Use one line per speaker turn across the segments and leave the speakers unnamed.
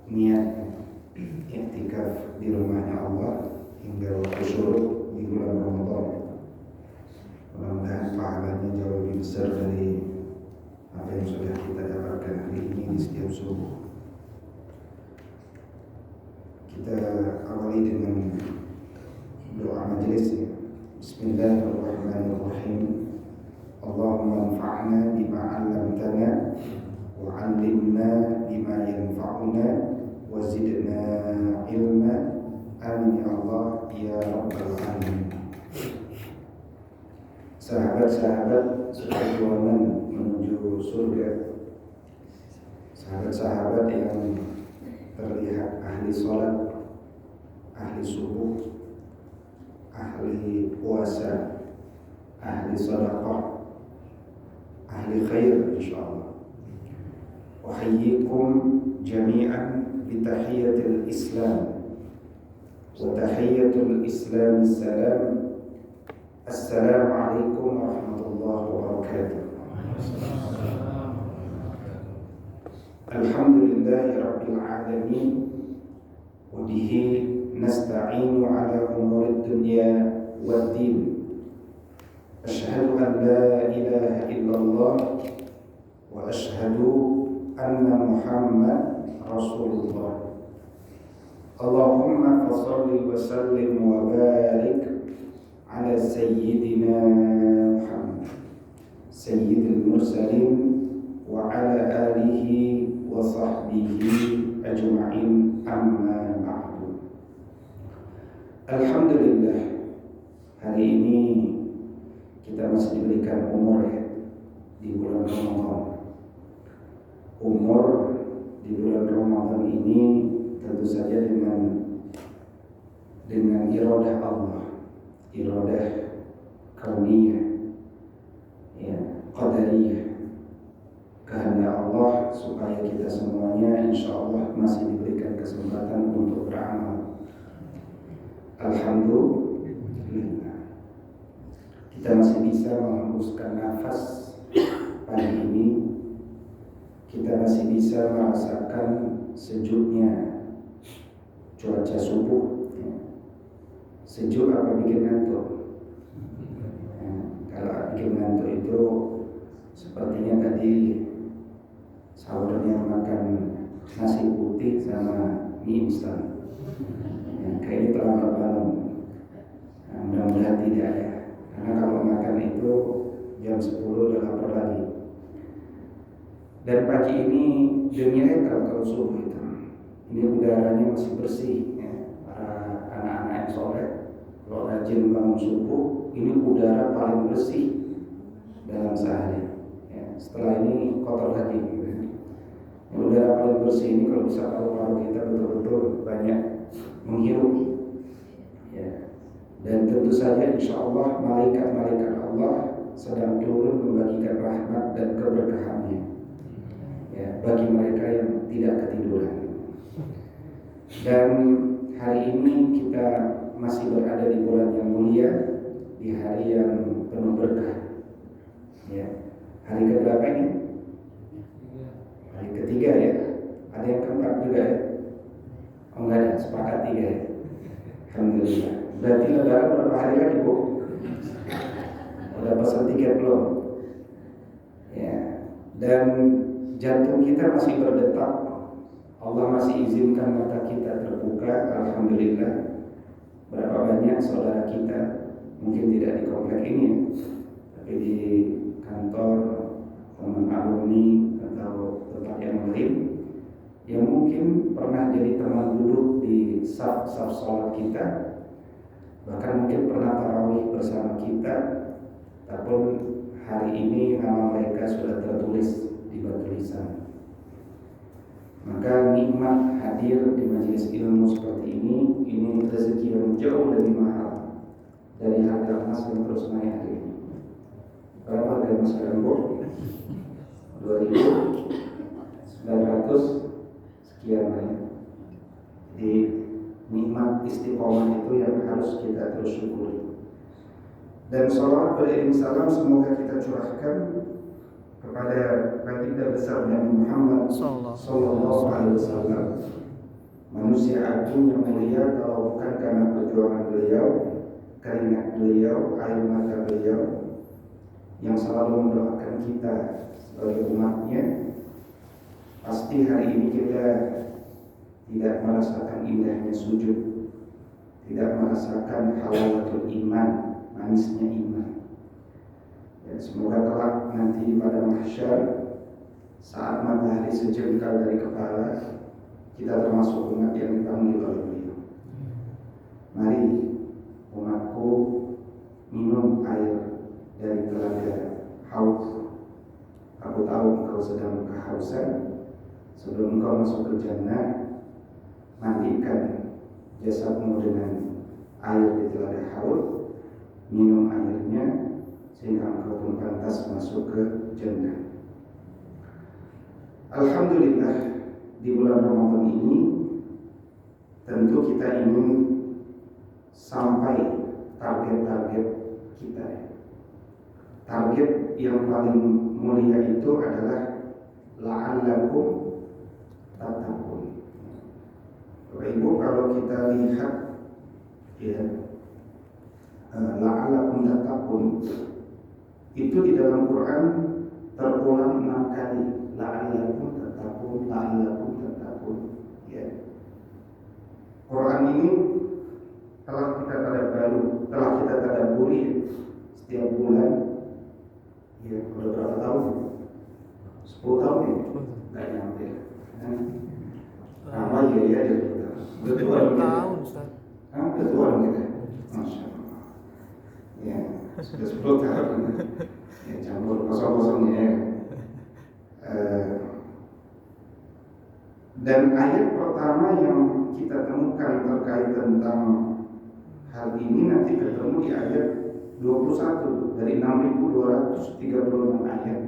niat iktikaf di rumahnya Allah hingga waktu syuruk di bulan Ramadan. Mudah-mudahan pahalanya jauh lebih besar dari apa yang sudah kita dapatkan hari ini di setiap subuh. Kita awali dengan doa majelis. Bismillahirrahmanirrahim. Allahumma anfa'na bima 'allamtana wa 'allimna bima yanfa'una wa zidna ilma. Amin ya Allah ya rabbal alamin. Sahabat-sahabat seperjuangan menuju surga, sahabat-sahabat yang terlihat ahli sholat, ahli subuh, ahli puasa, ahli sedekah, ahli khair insyaallah. Uhayyikum jami'an bitahiyatil Islam wa tahiyatul Islam salam. Assalamualaikum warahmatullahi wabarakatuh. Alhamdulillahi rabbil alamin wa bihi nasta'inu ala umurid dunya waddin. Asyhadu an la ilaha illallah wa asyhadu anna Muhammad Rasulullah. Allahumma fassalli wa sallim wa barik ala sayyidina Muhammad sayyidil mursalin wa ala alihi wa sahbihi ajma'in, amma ba'du. Alhamdulillah, hari ini kita masih diberikan umur di bulan Ramadan. Umur di bulan Ramadan ini tentu saja dengan iradah Allah, iradah kauniyah, qadariyah, kehendak Allah supaya kita semuanya insyaallah masih diberikan kesempatan untuk beramal. Alhamdulillah, kita masih bisa menghembuskan nafas pagi ini. Kita masih bisa merasakan sejuknya cuaca subuh. Sejuk apa bikin ngantuk? Kalau bikin ngantuk itu sepertinya tadi sahurnya makan nasi putih sama mie instan. Kayaknya terlambat bangun. Mudah-mudahan tidak ya. Karena kalau makan itu jam 10 udah lapar lagi. Dan pagi ini dunia kalau subuh itu, ini udaranya masih bersih ya. Para anak-anak yang soleh, kalau rajin bangun subuh, ini udara paling bersih dalam sehari ya. Setelah ini kotor lagi gitu. Udara paling bersih ini kalau bisa paru-paru kita betul-betul banyak menghirup ya. Dan tentu saja insyaallah malaikat-malaikat Allah sedang turun membagikan rahmat dan keberkahannya ya, bagi mereka yang tidak ketiduran. Dan hari ini kita masih berada di bulan yang mulia, di hari yang penuh berkah ya. Hari keberapa ini? Hari ketiga ya. Ada yang keempat juga ya? Oh enggak ada, sepakat 3 ya. Alhamdulillah. Berarti lebaran berapa hari lagi Bu? Udah pesan tiket belum? Ya. Dan jantung kita masih berdetak. Allah masih izinkan mata kita terbuka. Alhamdulillah. Berapa banyak saudara kita, mungkin tidak di komplek ini, tapi di kantor, teman alumni atau tempat yang lain, yang mungkin pernah jadi teman duduk di saf-saf sholat kita, bahkan mungkin pernah tarawih bersama kita, tapi hari ini nama mereka sudah tertulis di batu lisan. Maka nikmat hadir di majelis ilmu seperti ini rezeki yang jauh lebih mahal dari harga emas yang terus naik hari ini. Berapa harga emas sekarang Bu? 2.900 sekian ya. Jadi nikmat istiqomah itu yang harus kita terus syukuri. Dan sholawat beriring salam semoga kita curahkan kepada baginda besar Nabi Muhammad sallallahu alaihi wasallam, manusia agung yang mulia kalau bukan karena perjuangan beliau, keringat beliau, air mata beliau yang selalu mendoakan kita sebagai umatnya, pasti hari ini kita tidak merasakan indahnya sujud, tidak merasakan halawatul iman, manisnya iman. Ya, semoga kelak nanti pada mahsyar saat matahari sejengkal dari kepala, kita termasuk umat yang dipanggil oleh beliau. Mari umatku minum air dari telaga Haud. Aku tahu engkau sedang kehausan. Sebelum engkau masuk ke jannah, mandikan jasadmu dengan air di telaga Haud, minum airnya sehingga engkau pun pantas masuk ke jannah. Alhamdulillah, di bulan Ramadan ini tentu kita ingin sampai target-target kita. Target yang paling mulia itu adalah la'allakum tattaqun. Bapak Ibu, kalau kita lihat ya, la'allakum tattaqun itu di dalam Quran terulang 6 kali. La'allakum tattaqun, la'allakum tattaqun. Ya. Quran ini telah kita tadabburi setiap bulan. Ya, udah berapa tahun? 10 tahun ya? Nggak nyampe. Lama ya betul tahun Ustaz. Betul kita. Masya Allah. Ya, sudah 10 tahun. Ya, campur kosong-kosongnya ya. Dan ayat pertama yang kita temukan terkait tentang hal ini nanti ketemu di ayat 21 dari 6.236 ayat.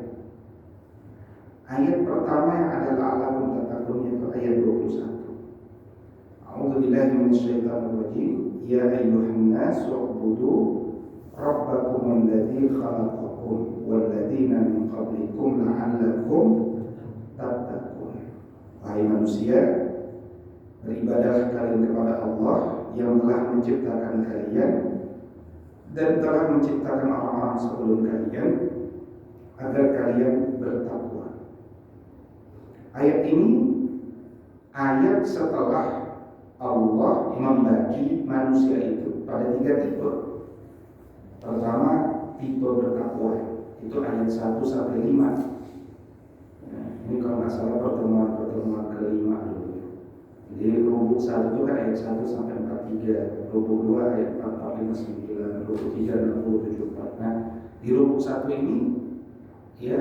Ayat pertama yang adalah la'allakum tattaqun yaitu ayat 21. A'udzubillahi minasyaitonir rajim. Ya ayyuhan nasu u'budu rabbakumul ladzi khalaqakum wal ladzina min qablikum la'allakum tattaqun. Wahai manusia, beribadahlah kalian kepada Allah yang telah menciptakan kalian dan telah menciptakan orang-orang sebelum kalian agar kalian bertakwa. Ayat ini ayat setelah Allah membagi manusia itu pada 3 tipe. Pertama, tipe bertakwa, itu ayat 1 sampai 5. Ini kalau nggak salah pertemuan kelima dulu. Jadi rubuk 1 itu kan ayat 1 sampai 43, rubuk 2 ayat 4, 5, 9, rubuk 3, 60, 74. Nah, di rubuk 1 ini ya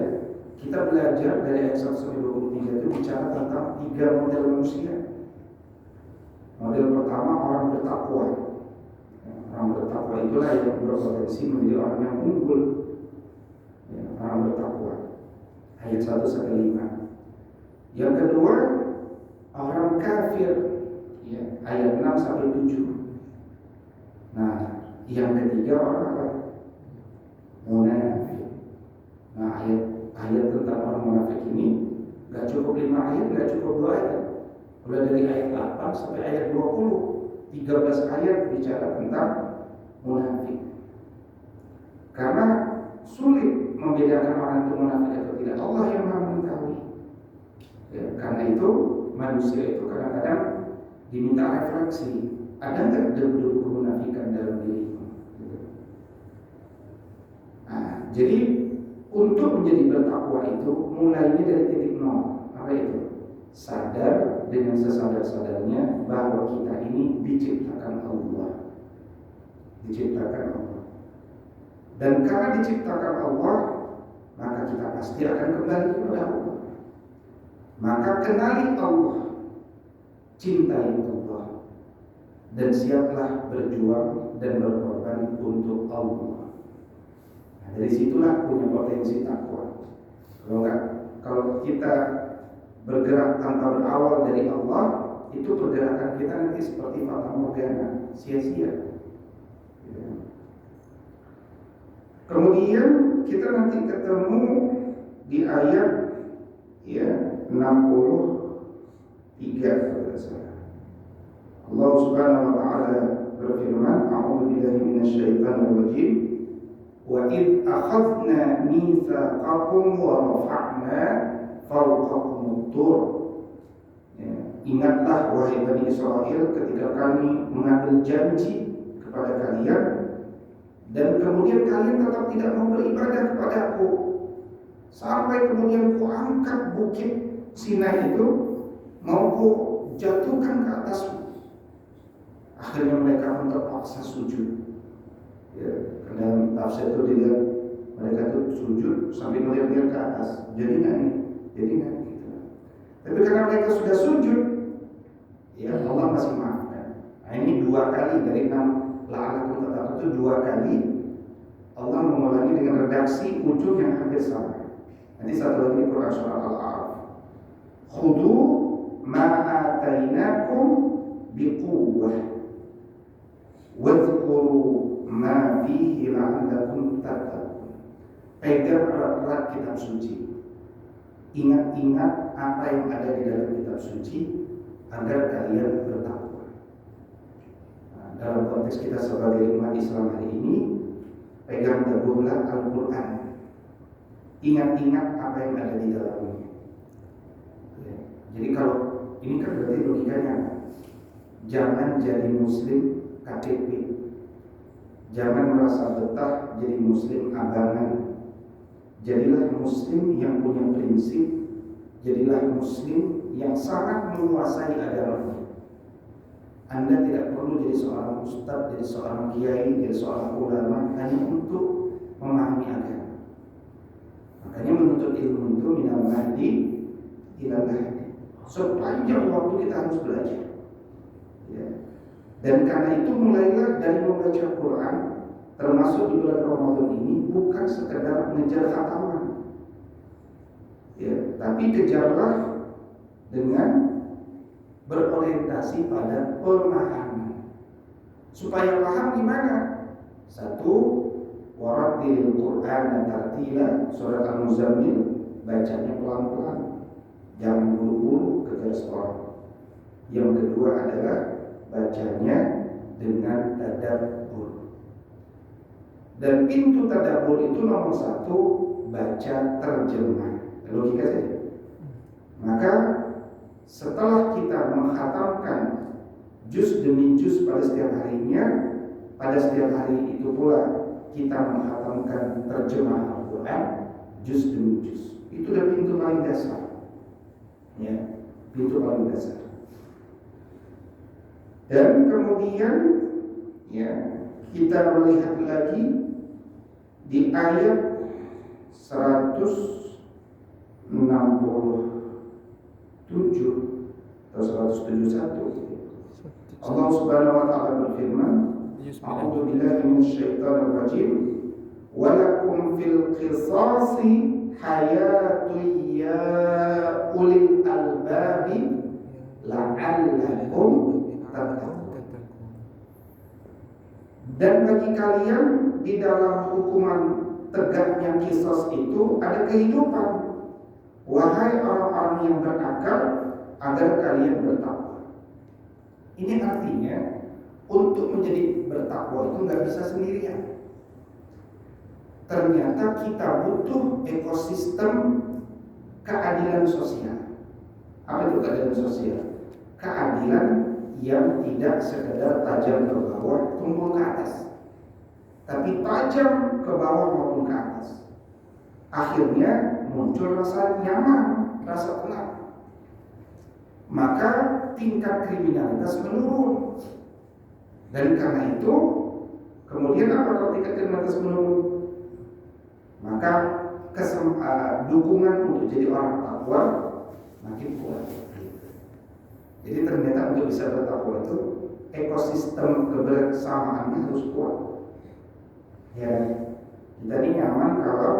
kita belajar dari ayat 1 sampai 23 itu bicara tentang 3 model manusia. Model pertama orang bertakwa. Orang bertakwa itulah yang berpotensi menjadi orang yang unggul. Ya, orang bertakwa. Ayat 1 sampai 5. Yang kedua, orang kafir. Ya, ayat 6 sampai 7. Nah, yang ketiga orang apa? Munafik. Nah, ayat tentang orang munafik ini gak cukup 5 ayat, gak cukup 2 ayat. Mulai dari ayat 8 sampai ayat 20, 13 ayat bicara tentang munafik. Karena sulit membedakan orang itu munafik atau tidak. Allah yang Maha mengetahui. Ya, karena itu manusia itu kadang-kadang diminta refleksi. Ada nggak debu-debu kemunafikan dalam dirimu? Nah, jadi untuk menjadi bertakwa itu mulainya dari titik nol. Apa itu? Sadar dengan sesadar-sadarnya bahwa kita ini diciptakan Allah. Diciptakan Allah. Dan karena diciptakan Allah, maka kita pasti akan kembali kepada Allah. Maka kenali Allah, cintai Allah, dan siaplah berjuang dan berkorban untuk Allah. Nah, dari situlah punya potensi takwa. Kalau kita bergerak tanpa berawal dari Allah, itu pergerakan kita nanti seperti fata morgana, sia-sia. Kemudian kita nanti ketemu di ayat ya 63 kalau tidak salah. Allah Subhanahu wa taala berfirman, "A'udzu billahi minasyaitonir rajim. Wa id akhadna mitsaqakum wa rafa'na fawqakumut tur." Ya, ingatlah wahai Bani Israel ketika kami mengambil janji kepada kalian dan kemudian kalian tetap tidak mau beribadah kepadaku. Sampai kemudian ku angkat bukit Sinai itu, mau ku jatuhkan ke atasmu. Akhirnya mereka pun terpaksa sujud. Ya, karena tafsir itu dilihat mereka itu sujud sambil melihat ke atas. Jadi nggak gitu. Tapi karena mereka sudah sujud, ya Allah masih maafkan. Nah, ini 2 kali dari 6 la'alakum tattaqun itu 2 kali Allah mengulangi dengan redaksi ujung yang hampir sama. Nanti satu lagi Quran surah Al-A'raf. Khudu ma atainakum biquwwah wadhkuru ma fihi la'allakum tattaqun. Pegang erat-erat kitab suci. Ingat-ingat apa yang ada di dalam kitab suci agar kalian bertakwa. Nah, dalam konteks kita sebagai umat Islam hari ini, pegang teguhlah Al-Quran. Ingat-ingat apa yang ada di dalamnya. Ya. Jadi kalau ini kan berarti logikanya, jangan jadi muslim KTP, jangan merasa betah jadi muslim abangan. Jadilah muslim yang punya prinsip, jadilah muslim yang sangat menguasai agama. Anda tidak perlu jadi seorang ustadz, jadi seorang kiai, jadi seorang ulama hanya untuk memahami agama. Makanya menuntut ilmu itu minal mahdi ilal lahdi. Sepanjang waktu kita harus belajar. Ya. Dan karena itu mulailah dari membaca Quran, termasuk di bulan Ramadan ini, bukan sekedar mengejar khataman, ya, tapi kejarlah dengan berorientasi pada pemahaman. Supaya paham gimana? 1. Warattilil Quran dan tartila, surat Al-Muzammil, bacanya pelan-pelan, jangan buru-buru kejar skor. Yang kedua adalah bacanya dengan tadabbur. Dan pintu tadabbur itu nomor 1, baca terjemah. Logika saja. Maka setelah kita menghatamkan juz demi juz pada setiap harinya, pada setiap hari itu pula kita menghatamkan terjemah Al-Quran juz demi juz. Itu adalah pintu paling dasar. Ya, pintu paling dasar. Dan kemudian ya, kita melihat lagi di ayat 167 atau 171 Allah Subhanahu wa taala berfirman, A'udzu billahi minasyaitonir rajim, wa lakum fil qisasi hayatun ya ulil albabi la'allakum tattaqun. Dan bagi kalian di dalam hukuman tegaknya kisos itu ada kehidupan, wahai orang-orang yang berakal, agar kalian bertakwa. Ini artinya untuk menjadi bertakwa itu nggak bisa sendirian. Ternyata kita butuh ekosistem keadilan sosial. Apa itu keadilan sosial? Keadilan yang tidak sekedar tajam ke bawah, tumpul ke atas, tapi tajam ke bawah maupun ke atas. Akhirnya muncul rasa nyaman, rasa tenang. Maka tingkat kriminalitas menurun. Dan karena itu, kemudian apa kalau tingkat kriminalitas menurun? Maka dukungan untuk jadi orang takwa makin kuat. Jadi ternyata untuk bisa bertakwa itu ekosistem kebersamaannya harus kuat. Ya, kita ini nyaman kalau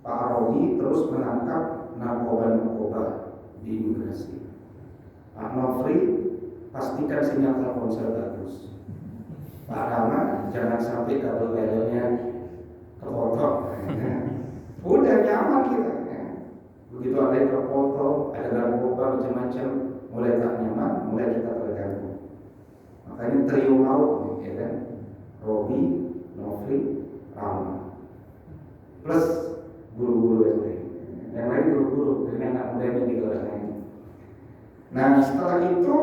Pak Rodi terus menangkap narkoba di imigrasi. Pak Nofri pastikan sinyal Telkomsel bagus. Pak Rama jangan sampai kabel wilayahnya kepotong. Udah nyaman kita. Begitu ada yang kepotong, ada narkoba macam-macam, mulai tak nyaman, mulai kita terganggu. laut, ya kan? Robi, Novri, Rama, plus guru-guru yang lain. Yang lain guru-guru, karena anak mudanya di orang lain. Nah setelah itu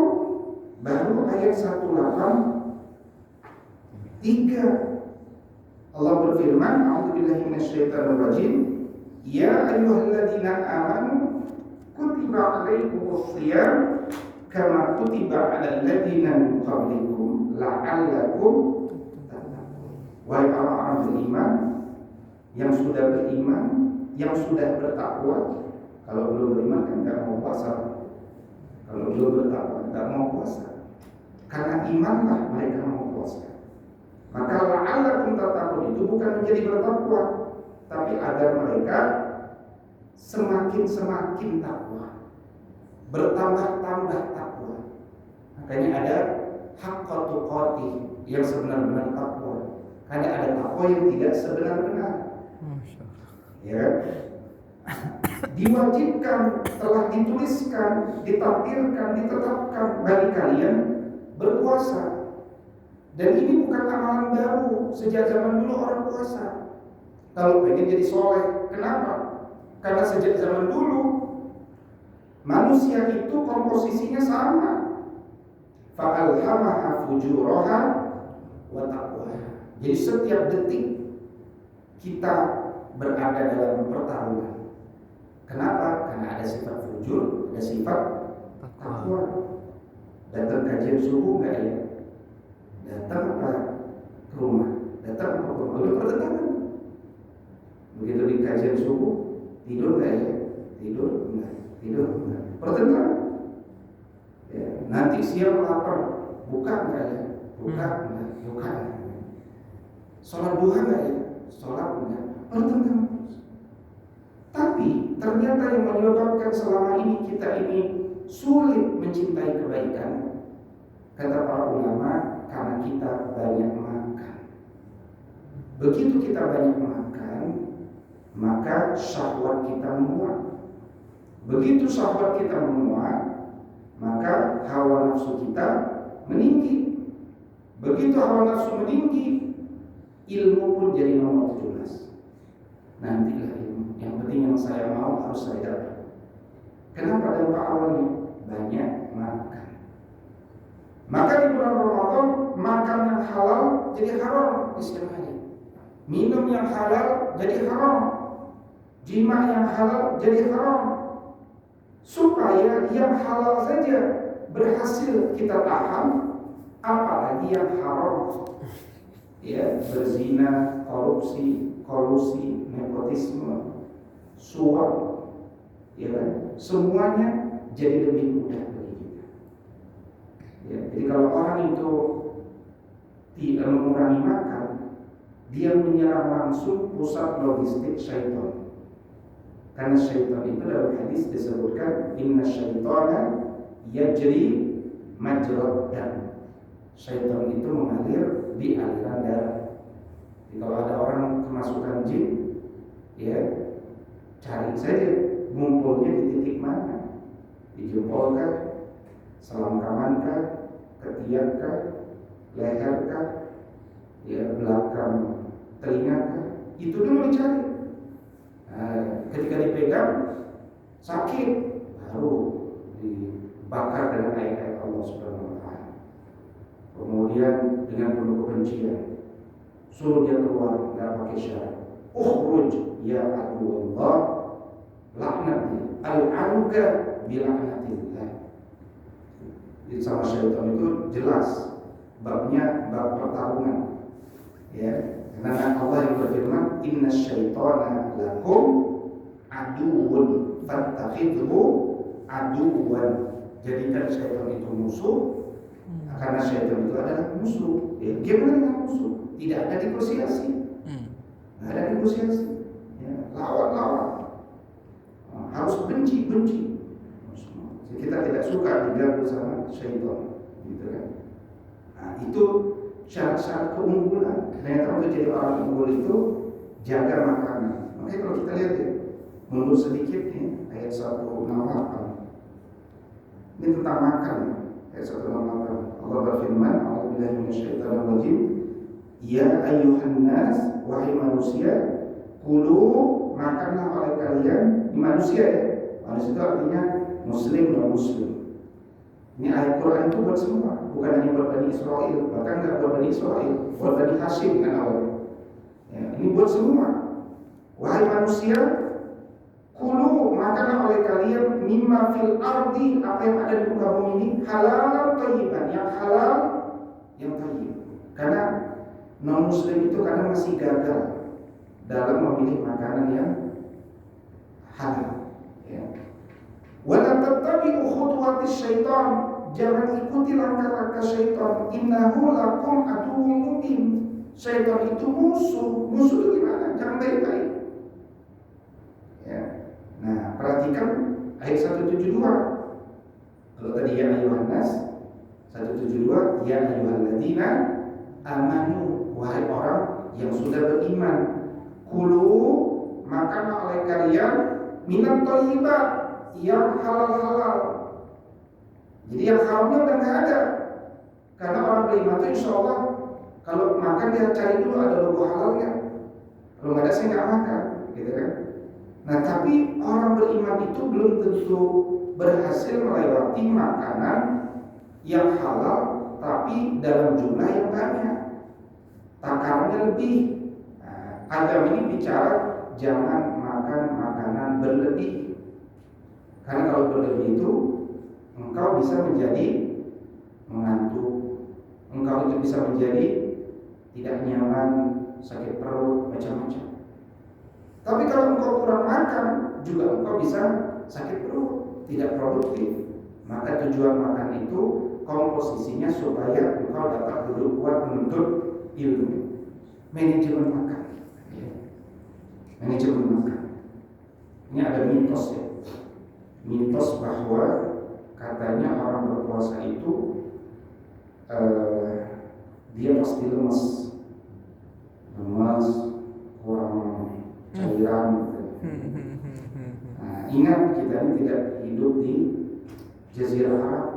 baru ayat 183 Allah berfirman, A'udzubillahi minasyaitonirrajim, ya ayyuhalladzina amanu kutiba alaikumus shiyam kama kutiba alal ladzina min qablikum la'allakum tattaqun. Wahai orang-orang beriman yang sudah beriman, yang sudah bertakwa. Kalau belum beriman kan enggak mau puasa. Kalau belum bertakwa enggak mau puasa. Karena imanlah mereka mau puasa. Maka la'allakum tattaqun itu bukan menjadi bertakwa, tapi agar mereka semakin takwa, bertambah-tambah takwa. Makanya ada haqqa tuqatih yang sebenar-benar takwa. Karena ada takwa yang tidak sebenar-benar. Ya, diwajibkan, telah dituliskan, ditakdirkan, ditetapkan bagi kalian berpuasa. Dan ini bukan amalan baru, sejak zaman dulu orang puasa. Kalau pengen jadi soleh, kenapa? Karena sejak zaman dulu manusia itu komposisinya sama. Fa'alhamaha fujuraha wa taqwaha. Jadi setiap detik kita berada dalam pertarungan. Kenapa? Karena ada sifat fujur, ada sifat takwa. Datang kajian subuh enggak ya? Datang apa ke rumah? Datang apa ke rumah? Udah pertentangan. Begitu di kajian subuh, tidur enggak ya? Tidur enggak? Tidur enggak? Pertentangan. Ya, nanti siang lapar, buka enggak ya? Buka enggak? Buka enggak? Sholat duha enggak ya? Sholat enggak? Pertentangan. Tapi ternyata yang menyebabkan selama ini kita ini sulit mencintai kebaikan, kata para ulama, karena kita banyak makan. Begitu kita banyak makan, maka syahwat kita menguat. Begitu syahwat kita menguat, maka hawa nafsu kita meninggi. Begitu hawa nafsu meninggi, ilmu pun jadi nomor 17. Nantilah ilmu. Yang penting yang saya mau harus saya dapat. Kenapa dampak awalnya? Banyak makan. Maka di bulan Ramadan makan yang halal jadi haram istilahnya. Minum yang halal jadi haram. Jima yang halal jadi haram. Supaya yang halal saja berhasil kita tahan, apalagi yang haram. Ya, berzina, korupsi, kolusi, nepotisme, suap, ya kan? Semuanya jadi lebih mudah bagi kita. Ya, jadi kalau orang itu tidak mengurangi makan, dia menyerang langsung pusat logistik syaitan. Karena syaitan itu dalam hadis disebutkan inna syaitana yajri majrad dam. Syaitan itu mengalir di aliran darah. Jadi kalau ada orang kemasukan jin, ya cari saja ngumpulnya di titik mana, di jempol kah, selangkangan kah, ketiak kah, leher kah, ya belakang telinga kah, itu dulu dicari. Nah, ketika dipegang sakit, baru dibakar dengan ayat-ayat Allah Subhanahu Wa Taala. Kemudian dengan penuh kebencian, suruh dia keluar, nggak pakai syarat. Ukhruj ya aduwallah, laknati al-anuka bilaknatillah. Jadi sama syaitan itu jelas babnya bab pertarungan. Ya, karena Allah yang berfirman, inna syaitana lakum aduwwun fattakhidhu aduwwan. Jadikan syaitan itu musuh. Karena syaitan itu adalah musuh. Ya, gimana dengan musuh? Tidak ada negosiasi. Tidak ada negosiasi. Ya, lawan. Harus benci. Kita tidak suka diganggu sama syaitan, gitu kan? Nah, itu syarat-syarat keunggulan. Ternyata untuk jadi orang unggul itu jaga makanan. Makanya kalau kita lihat ya, mundur sedikit nih, ayat 168. Ini tentang makan. Ayat 168. Allah berfirman, billahi minasyaitonir rajim. Ya ayyuhan nas, wahai manusia, kulu makanlah oleh kalian, manusia ya. Manusia itu artinya muslim non muslim. Ini ayat Quran itu buat semua, bukan hanya buat Bani Israel, bahkan nggak buat Bani Israel, buat Bani Hashim kan awalnya. Ya, ini buat semua. Wahai manusia, kulu makanlah oleh kalian mimma fil ardi, apa yang ada di muka bumi ini, halal thayyiban, yang halal, yang thayyib. Karena non muslim itu kadang masih gagal dalam memilih makanan yang halal. Ya. Wala tattabi'u khutuwatis syaitan, jangan ikuti langkah-langkah syaitan. Innahu lakum aduwwun mubin. Syaitan itu musuh. Musuh itu gimana? Jangan baik-baik. Ya. Nah, perhatikan ayat 172. Kalau tadi ya ayyuhan nas, 172 ya ayyuhalladzina amanu, wahai orang yang sudah beriman, kulu makanlah oleh kalian minat thayyibat, yang halal-halal. Jadi yang haramnya udah nggak ada. Karena orang beriman itu insya Allah kalau makan dia cari dulu ada logo halalnya. Kalau nggak ada saya nggak makan, gitu kan? Nah tapi orang beriman itu belum tentu berhasil melewati makanan yang halal, tapi dalam jumlah yang banyak, takarannya lebih. Nah, agama ini bicara jangan makan makanan berlebih. Karena kalau berlebih itu engkau bisa menjadi mengantuk, engkau itu bisa menjadi tidak nyaman, sakit perut, macam-macam. Tapi kalau engkau kurang makan, juga engkau bisa sakit perut, tidak produktif. Maka tujuan makan itu komposisinya supaya engkau dapat duduk kuat menuntut ilmu. Manajemen makan, ya. Manajemen makan. Ini ada mitos ya. Mitos bahwa katanya orang berpuasa itu dia pasti lemes, kurang cairan. Nah, ingat kita ini tidak hidup di Jazirah Arab.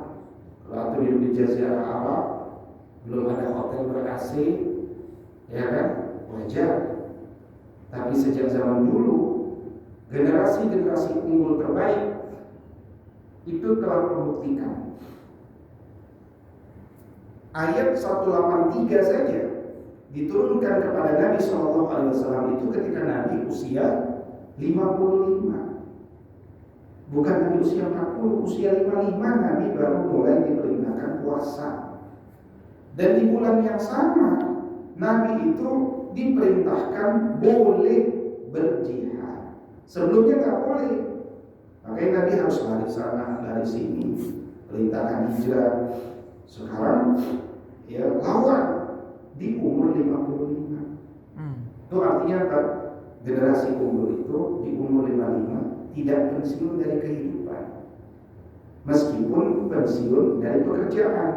Kalau hidup di Jazirah Arab, belum ada hotel ber-AC, ya kan? Wajar. Tapi sejak zaman dulu, generasi-generasi unggul terbaik itu telah membuktikan. Ayat 183 saja diturunkan kepada Nabi SAW itu ketika Nabi usia 55. Bukan Nabi usia 40, usia 55 Nabi baru mulai diperintahkan puasa. Dan di bulan yang sama Nabi itu diperintahkan boleh berjihad. Sebelumnya nggak boleh. Makanya Nabi harus lari sana, lari sini, perintahkan hijrah. Sekarang ya lawan di umur 55. Itu artinya kan generasi umur itu di umur 55 tidak pensiun dari kehidupan, meskipun pensiun dari pekerjaan.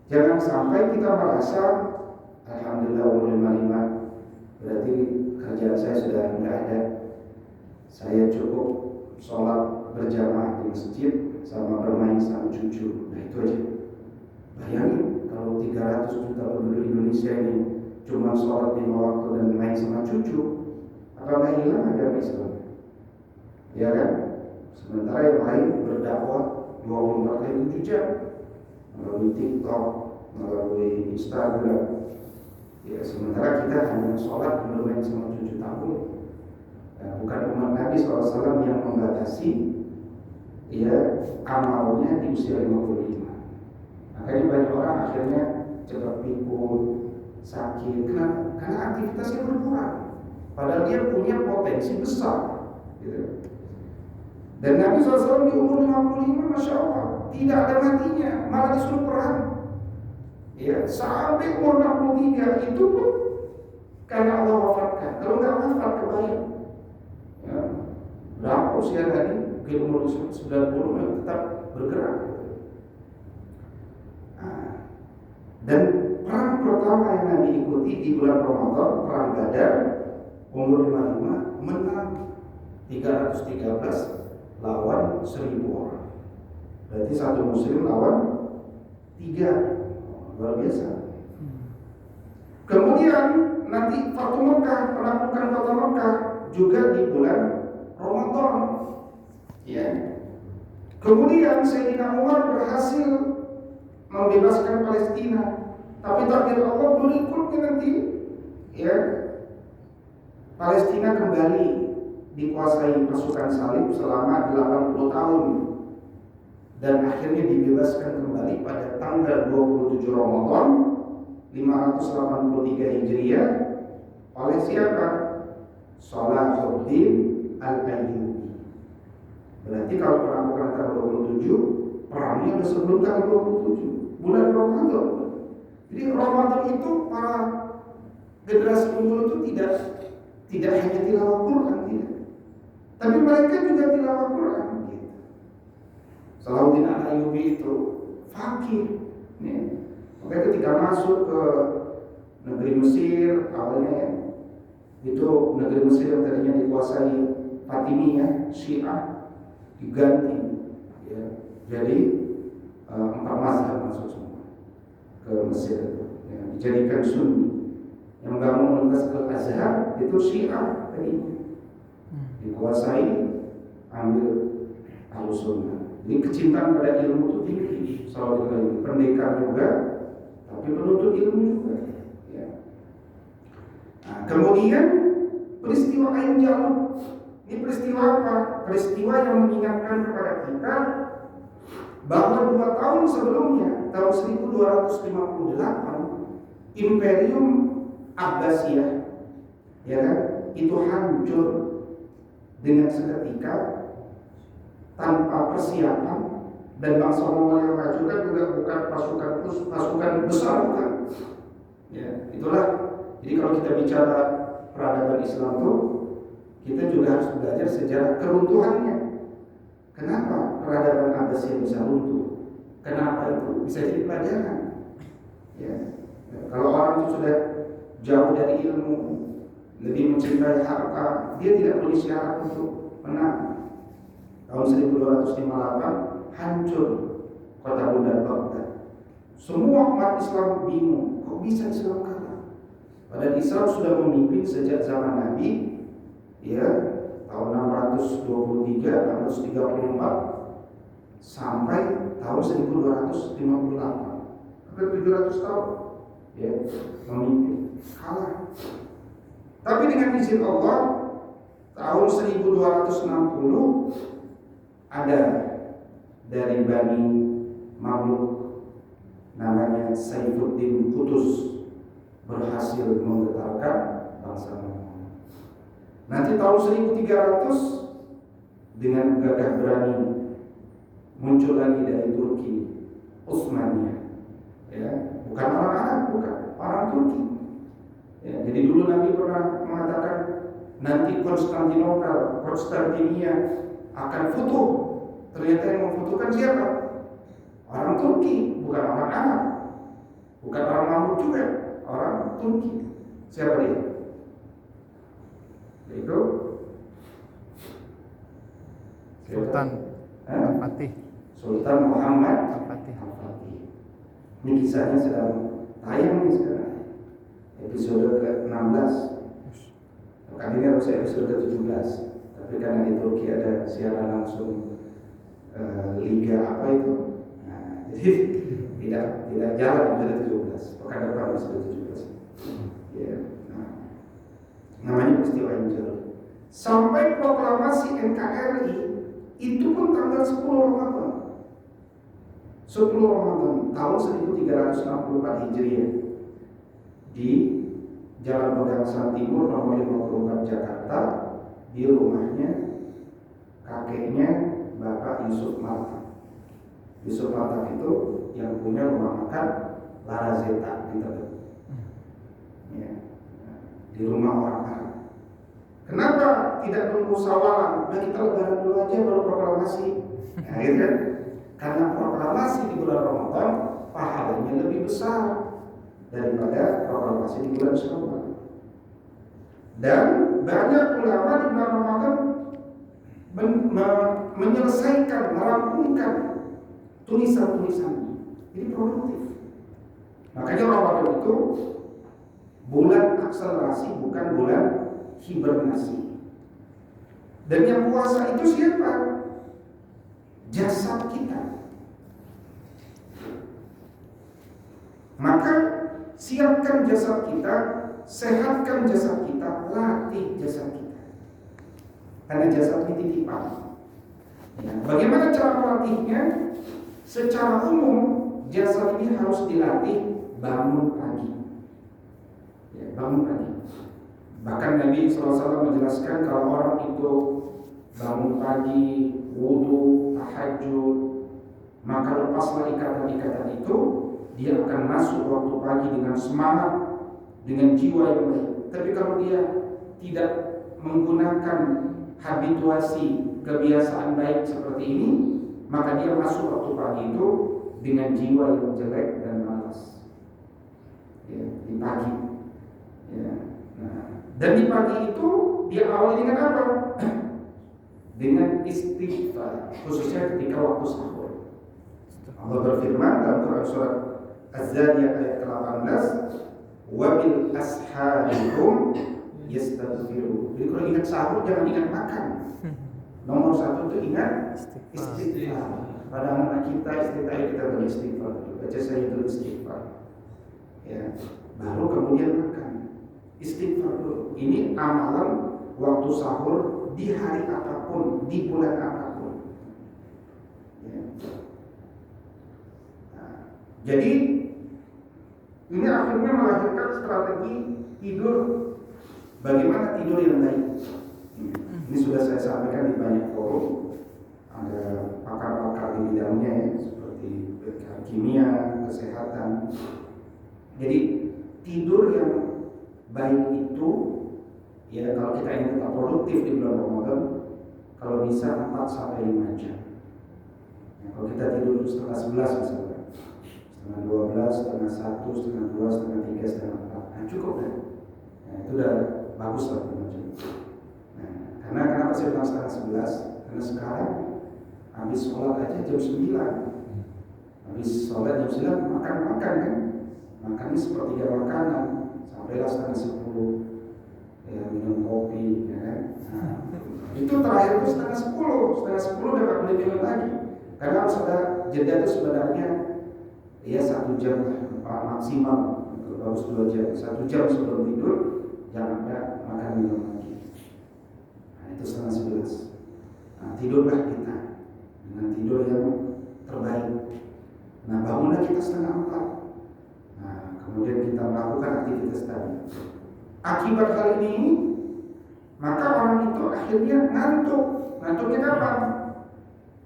Jangan sampai kita merasa alhamdulillah umur 55 berarti kerjaan saya sudah tidak ada, saya cukup sholat berjamaah di masjid sama bermain sama cucu. Nah itu aja. Bayangin kalau 300 juta penduduk Indonesia ini cuma sholat 5 waktu dan main sama cucu, apakah hilang agama Islam? Ya kan? Sementara yang lain berdakwah 24 kali 7 jam melalui TikTok, melalui Instagram. Ya, sementara kita hanya sholat dan bermain sama cucu tabung. Bukan umat Nabi SAW yang membatasi ya amalnya di usia 55. Makanya banyak orang akhirnya cepat pikun, sakit. Kenapa? Karena aktivitasnya berkurang. Padahal dia punya potensi besar, gitu. Dan Nabi SAW di umur 55, Masya Allah, tidak ada matinya, malah disuruh perang. Ya, sampai umur 63 itu pun karena Allah wafatkan. Kalau nggak wafat kebayang. Ya, berapa usia tadi? Mungkin umur 90 tetap bergerak. Nah, dan perang pertama yang Nabi ikuti di bulan Ramadan, perang Badar, umur 55, menang 313 lawan 1000 orang. Berarti satu muslim lawan 3. luar biasa. Kemudian nanti Fatu Mekah, penaklukan kota Mekah juga di bulan Ramadan. Ya. Kemudian Sayyidina Umar berhasil membebaskan Palestina, tapi takdir Allah berikutnya nanti, ya, Palestina kembali dikuasai pasukan salib selama 80 tahun dan akhirnya dibebaskan kembali pada tanggal 27 Ramadan 583 Hijriah oleh siapa? Salahuddin Al-Ayyubi. Berarti kalau perang bukan tanggal 27, perangnya sudah sebelum tanggal 27, bulan Ramadan. Jadi Ramadan itu para generasi dulu itu tidak hanya tilawah Quran, tidak. Tapi mereka juga tilawah Quran. Gitu. Salahuddin Al-Ayyubi itu fakih. Maka ketika masuk ke negeri Mesir, awalnya itu negeri Mesir yang tadinya dikuasai Fatimiyah, Syiah, diganti, ya, jadi 4 mazhab masuk semua ke Mesir, ya, dijadikan Sunni. Yang nggak mau universitas ke Azhar itu Syiah tadinya, dikuasai ambil Ahlussunnah. Jadi kecintaan pada ilmu itu tinggi, selalu pendekar juga, tapi penuntut ilmu juga. Ya. Nah, kemudian peristiwa Ain Jalut. Ini peristiwa apa? Peristiwa yang mengingatkan kepada kita bahwa 2 tahun sebelumnya, tahun 1258, Imperium Abbasiyah, ya kan, itu hancur dengan seketika tanpa persiapan, dan bangsa Mongol yang maju kan juga bukan pasukan besar, bukan. Ya, itulah. Jadi kalau kita bicara peradaban Islam itu, kita juga harus belajar sejarah keruntuhannya. Kenapa peradaban Abbasiyah bisa runtuh? Kenapa itu bisa jadi pelajaran? Ya. Kalau orang itu sudah jauh dari ilmu, lebih mencintai harta, dia tidak punya syarat untuk menang. Tahun 1258 hancur kota Bundar Baghdad. Semua umat Islam bingung, kok bisa Islam kalah? Padahal Islam sudah memimpin sejak zaman Nabi, ya, tahun 623, 634 sampai tahun 1258, hampir 700 tahun, ya, memimpin, kalah. Tapi dengan izin Allah, tahun 1260 ada dari Bani Mamluk namanya Saifuddin Qutuz berhasil menggetarkan bangsa Mongol. Nanti tahun 1300 dengan gagah berani muncul lagi dari Turki Utsmaniyah, ya, bukan orang Arab, bukan orang Turki. Ya, jadi dulu Nabi pernah mengatakan nanti Konstantinia akan futuh. Ternyata yang memfutuhkan siapa? Orang Turki, bukan orang Arab, bukan orang Mamluk juga, orang Turki. Siapa dia? Itu
Sultan Al-Fatih.
Sultan Muhammad
Al-Fatih.
Ini kisahnya sedang tayang nih sekarang, episode ke-16. Kali ini harus episode ke-17. Tapi karena di Turki ada siaran langsung liga apa itu, nah, jadi tidak jalan episode 17. Pekan depan episode 17. Ya, nah, namanya peristiwa Injil. Sampai proklamasi NKRI itu pun tanggal 10 Ramadan. 10 Ramadan tahun 1364 Hijriah di Jalan Pegangsaan Timur nomor 54 Jakarta, di rumahnya kakeknya Bapak Yusuf Martak. Yusuf Martak itu yang punya rumah makan Larazeta di Tebet. Ya, di rumah orang Arab. Kenapa tidak menunggu sawalan? Nah, kita lebaran dulu aja baru proklamasi. Nah, gitu kan? Karena proklamasi di bulan Ramadan pahalanya lebih besar daripada proklamasi di bulan Syawal. Dan banyak ulama di bulan Ramadan menyelesaikan, merampungkan tulisan-tulisan. Ini produktif. Makanya Ramadan itu bulan akselerasi, bukan bulan hibernasi. Dan yang puasa itu siapa? Jasad kita. Maka siapkan jasad kita, sehatkan jasad kita, latih jasad kita. Karena jasad ini titipan. Bagaimana cara melatihnya? Secara umum jasad ini harus dilatih bangun pagi. Bangun pagi. Bahkan Nabi SAW menjelaskan kalau orang itu bangun pagi, wudu, tahajud, maka lepaslah ikatan-ikatan itu, dia akan masuk waktu pagi dengan semangat, dengan jiwa yang baik. Tapi kalau dia tidak menggunakan habituasi kebiasaan baik seperti ini, maka dia masuk waktu pagi itu dengan jiwa yang jelek dan malas. Di pagi. Dan di pagi itu dia awali dengan apa? Dengan istighfar, khususnya ketika waktu sahur. Allah berfirman dalam Quran surat Az-Zariyat ayat ke-18, wa bil ashharihum yastaghfirun. Jadi kalau ingat sahur jangan ingat makan. Nomor satu itu ingat istighfar. Pada anak kita kita beristighfar, baca sayyidul istighfar. Baru kemudian makan. Istighfar dulu. Ini amalan waktu sahur di hari apapun, di bulan apapun. Jadi ini akhirnya melahirkan strategi tidur. Bagaimana tidur yang baik? Ini sudah saya sampaikan di banyak forum. Ada pakar-pakar di bidangnya seperti kimia, kesehatan. Jadi tidur yang baik itu, kalau kita ingin tetap produktif di bulan Ramadan, kalau bisa 4-5 jam. Kalau kita tidur setengah 11 misalnya, setengah 12, setengah 1, setengah 2, setengah 3, setengah 4, cukup kan? Itu udah bagus lah 5 jam. Karena kenapa saya bilang setengah 11? Karena sekarang habis sholat aja jam 9. Habis sholat jam 9 makan kan? Makannya sepertiga makanan. Sampailah setengah 10, minum kopi, kan? Itu terakhir itu setengah 10 udah gak boleh minum lagi. Karena harus ada jeda itu sebenarnya 1 jam maksimal, bagus 2 jam. 1 jam sebelum tidur jangan ada makan minum lagi. Itu setengah 11. Tidurlah kita dengan tidur yang terbaik. Bangunlah kita setengah 4. Kemudian kita melakukan aktivitas tadi. Akibat hal ini, maka orang itu akhirnya ngantuk. Ngantuknya kapan?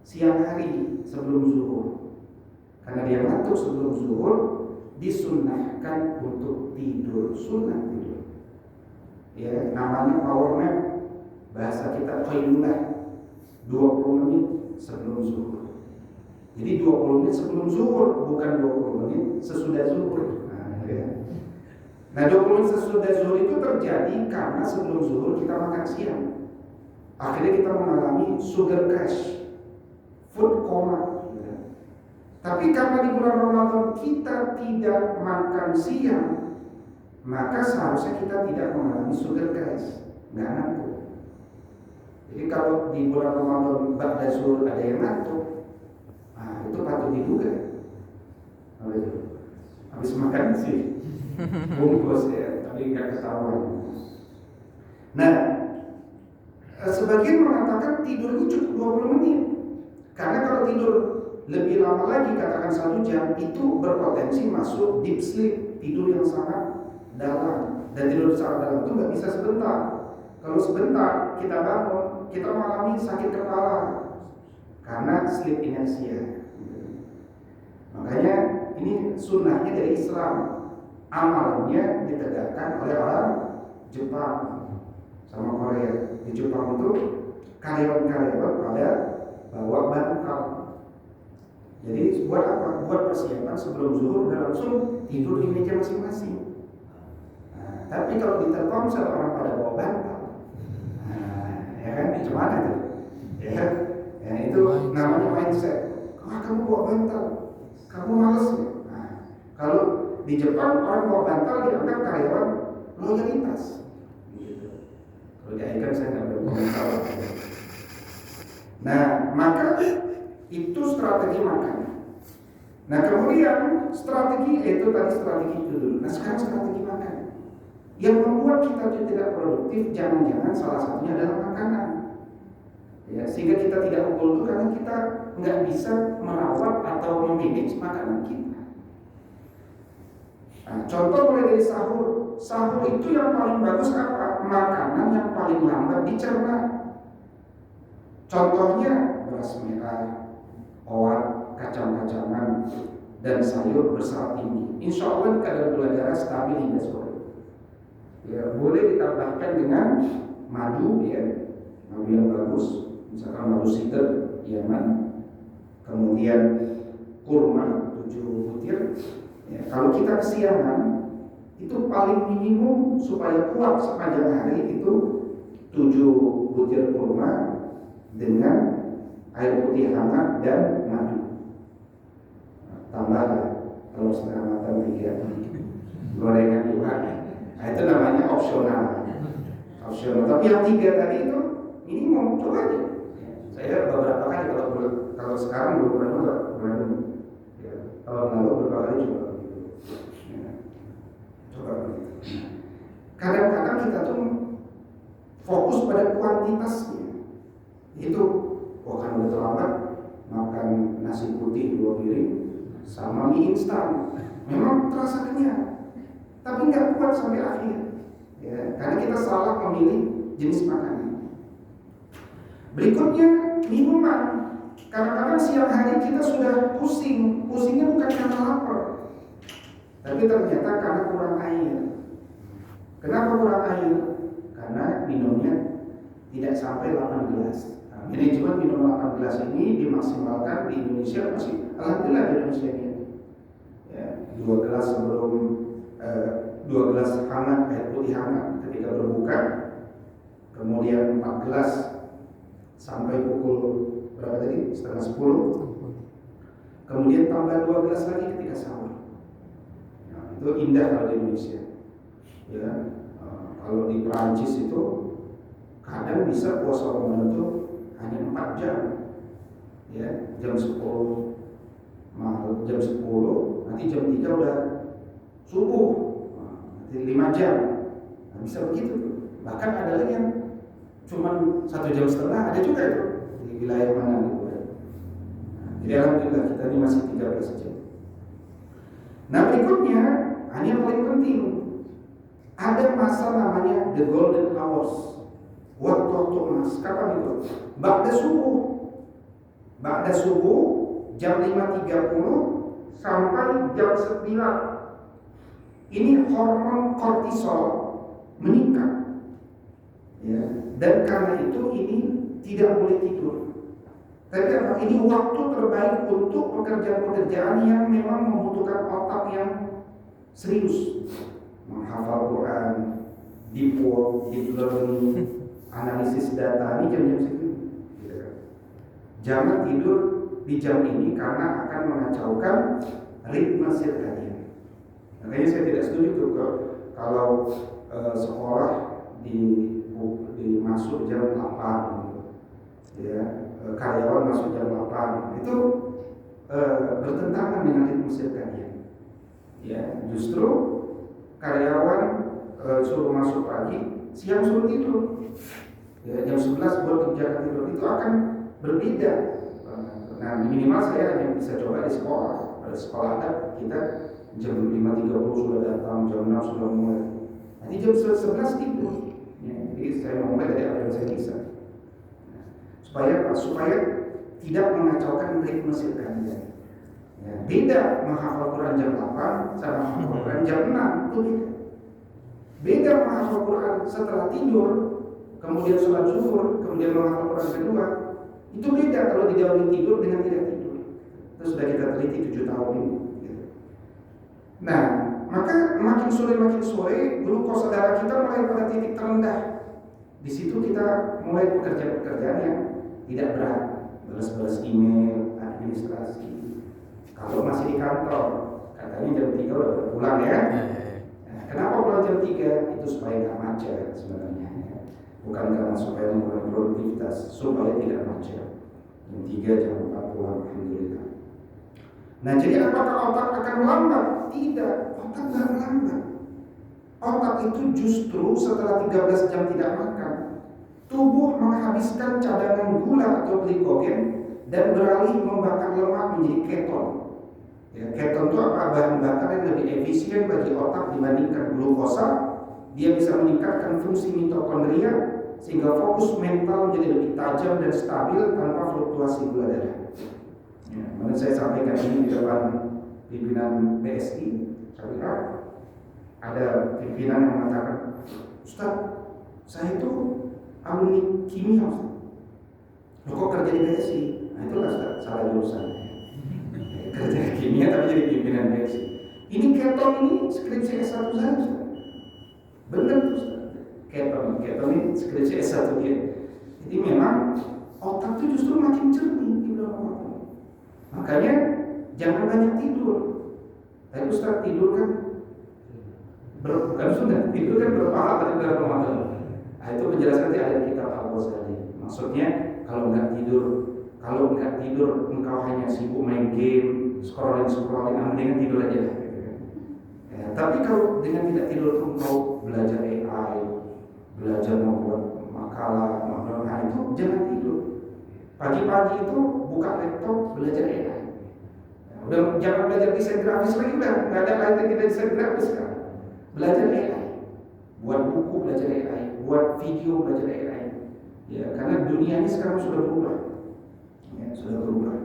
Siang hari sebelum zuhur. Karena dia ngantuk sebelum zuhur, disunnahkan untuk tidur, sunnah tidur. Namanya power nap, bahasa kita qailulah, 20 menit sebelum zuhur. Jadi 20 menit sebelum zuhur, bukan 20 menit sesudah zuhur. 20 menit sesudah zuhur itu terjadi karena sebelum zuhur kita makan siang. Akhirnya kita mengalami sugar crash, food coma. Tapi karena di bulan Ramadan kita tidak makan siang, maka seharusnya kita tidak mengalami sugar crash, nggak ngantuk. Jadi kalau di bulan Ramadan ba'da zuhur ada yang ngantuk, itu patut diduga. Habis makan sih bungkus tapi nggak ketahuan. Sebagian mengatakan tidur itu cukup 20 menit. Karena kalau tidur lebih lama lagi, katakan 1 jam, itu berpotensi masuk deep sleep, tidur yang sangat dalam. Dan tidur sangat dalam itu nggak bisa sebentar. Kalau sebentar kita bangun, kita mengalami sakit kepala karena sleep inertia. Makanya ini sunnahnya dari Islam. Amalannya ditegakkan oleh orang Jepang sama Korea. Di Jepang itu karyawan-karyawan pada bawa bantal. Jadi buat apa? Buat persiapan sebelum zuhur udah langsung tidur di meja masing-masing. Tapi kalau di Telkomsel orang pada bawa bantal, gimana tuh? Itu namanya mindset. Kamu bawa bantal, kamu males ya? Kalau di Jepang orang bawa bantal dianggap karyawan loyalitas. Gitu. Kalau di Aikan saya nggak berkomentar. Nah, maka itu strategi makan. Nah, kemudian strategi itu tadi strategi itu dulu. Nah, sekarang strategi makan. Yang membuat kita tidak produktif, jangan-jangan salah satunya adalah makanan. Ya, sehingga kita tidak unggul itu karena kita nggak bisa merawat atau memanage makanan kita. Nah, contoh mulai dari sahur. Sahur itu yang paling bagus apa? Makanan yang paling lambat dicerna. Contohnya beras merah, oat, kacang-kacangan, dan sayur berserat tinggi. Insya Allah kadar gula darah stabil hingga sore. Ya, boleh ditambahkan dengan madu, ya, madu yang bagus, misalkan madu sider, Yaman. Kemudian kurma 7 butir. Ya, kalau kita kesiangan, itu paling minimum supaya kuat sepanjang hari itu 7 butir kurma dengan air putih hangat dan madu. Tambah telur setengah matang 3, gorengan 2. Nah, itu namanya opsional. Tapi yang 3 tadi itu minimum, coba aja. Saya beberapa kali kalau sekarang belum pernah ya, tahun lalu beberapa kali coba begitu. Ya, coba begitu. Kadang-kadang kita tuh fokus pada kuantitasnya. Itu, kan udah terlambat makan nasi putih 2 piring sama mie instan. Memang terasa kenyang, tapi nggak kuat sampai akhir. Ya, karena kita salah memilih jenis makanan. Berikutnya minuman. Kadang-kadang siang hari kita sudah pusing. Pusingnya bukan karena lapar, tapi ternyata karena kurang air. Kenapa kurang air? Karena minumnya tidak sampai 8 gelas. Manajemen minum 8 gelas ini dimaksimalkan di Indonesia masih, alhamdulillah di Indonesia ini. Ya, 2 gelas sebelum 2 gelas hangat air putih hangat ketika berbuka, kemudian 4 gelas sampai pukul berapa tadi? Setengah 10. Kemudian tambah 2 gelas lagi ketika sahur. Nah, itu indah kalau di Indonesia. Ya, kalau di Perancis itu kadang bisa puasa Ramadan itu hanya 4 jam. Ya, jam 10 malam, jam 10, nanti jam 3 udah subuh. Nanti 5 jam. Nah, bisa begitu tuh. Bahkan ada lagi yang cuma 1,5 jam, ada juga itu di wilayah mana gitu kan. Jadi alhamdulillah kita ini masih 13 jam. Nah, berikutnya, ini yang paling penting. Ada masa namanya the golden hours. Waktu emas. Kapan itu? Ba'da subuh jam 5.30 sampai jam 9. Ini hormon kortisol meningkat. Ya, dan karena itu ini tidak boleh tidur. Tapi ini waktu terbaik untuk pekerjaan-pekerjaan yang memang membutuhkan otak yang serius. Menghafal Quran, deep work, deep learning, analisis data, ini jam-jam segitu. Jangan tidur di jam ini karena akan mengacaukan ritme sirkadian. Makanya saya tidak setuju tuh kalau sekolah masuk jam 8 gitu. Ya, karyawan masuk jam 8 itu bertentangan dengan ritme sirkadian. Ya, justru karyawan suruh masuk pagi, siang suruh tidur. Ya, jam 11 buat kebijakan tidur itu akan berbeda. Nah, minimal saya hanya bisa coba di sekolah. Pada sekolah ada kita jam 5.30 sudah datang, jam 6 sudah mulai. Nanti jam 11 tidur. Ya, jadi saya mau mulai dari apa yang saya bisa. Supaya tidak mengacaukan ritme sirkadian. Ya, beda menghafal Quran jam 8 sama menghafal Quran jam 6 itu beda. Beda menghafal Quran setelah tidur, kemudian sholat zuhur, kemudian menghafal Quran kedua. Itu beda kalau didahului tidur dengan tidak tidur. Itu sudah kita teliti 7 tahun ini. Nah, maka makin sore glukosa darah kita mulai pada titik terendah. Di situ kita mulai pekerjaan-pekerjaan yang tidak berat, balas-balas email, administrasi. Kalau masih di kantor, katanya jam 3 udah pulang ya.
Ya.
Nah, kenapa pulang jam 3? Itu supaya nggak macet sebenarnya. Bukan karena supaya mengurangi produktivitas, supaya tidak macet. Jam 3 jam 4 pulang, alhamdulillah. Nah, jadi apakah otak akan melambat? Tidak, otak nggak melambat. Otak itu justru setelah 13 jam tidak makan, tubuh menghabiskan cadangan gula atau glikogen dan beralih membakar lemak menjadi keton. Ya, keton itu apa? Bahan bakar yang lebih efisien bagi otak dibandingkan glukosa. Dia bisa meningkatkan fungsi mitokondria sehingga fokus mental menjadi lebih tajam dan stabil tanpa fluktuasi gula darah. Ya, menurut saya sampaikan ini di depan pimpinan BSI, saya ada pimpinan yang mengatakan, Ustaz, saya itu alumni kimia, Ustaz. Loh, kok kerja di BSI? Nah, itulah Ustaz, salah jurusan. Kerja di kimia tapi jadi pimpinan BSI. Ini keton ini skripsi S1 saya, Ustaz. Benar tuh, Ustaz. Keton ini skripsi S1 dia. Jadi memang otak itu justru makin jernih di bulan Ramadan. Makanya jangan banyak tidur. Tadi Ustaz tidur kan bukan sunnah, tidur kan berpahala pada bulan Ramadan. Nah, itu menjelaskan di ayat kitab Al-Ghazali. Maksudnya kalau nggak tidur engkau hanya sibuk main game, scrolling, mendingan tidur aja. Ya, tapi kalau dengan tidak tidur engkau belajar AI, belajar membuat makalah, nah itu jangan tidur. Pagi-pagi itu buka laptop belajar AI. Ya, udah jangan belajar desain grafis lagi, udah nggak ada kaitan kita desain grafis kan. Belajar AI, buat buku belajar AI, buat video belajar AI. Ya, karena dunia ini sekarang sudah berubah. Ya, sudah berubah.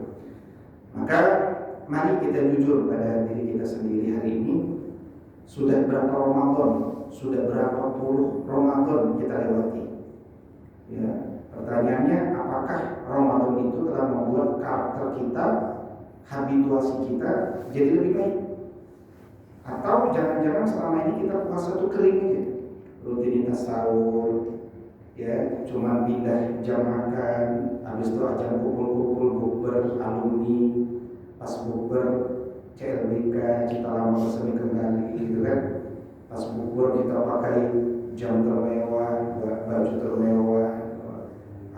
Maka mari kita jujur pada diri kita sendiri hari ini. Sudah berapa Ramadan? Sudah berapa puluh Ramadan kita lewati? Ya, pertanyaannya, apakah Ramadan itu telah membuat karakter kita, habituasi kita jadi lebih baik? Atau jangan-jangan selama ini kita puasa tuh kering aja, rutinitas sahur, ya cuma pindah jam makan, habis itu ajang kumpul-kumpul bukber alumni, pas bukber CLBK Cita Lama Bersemi Kembali gitu kan, pas bukber kita pakai jam termewah, baju termewah,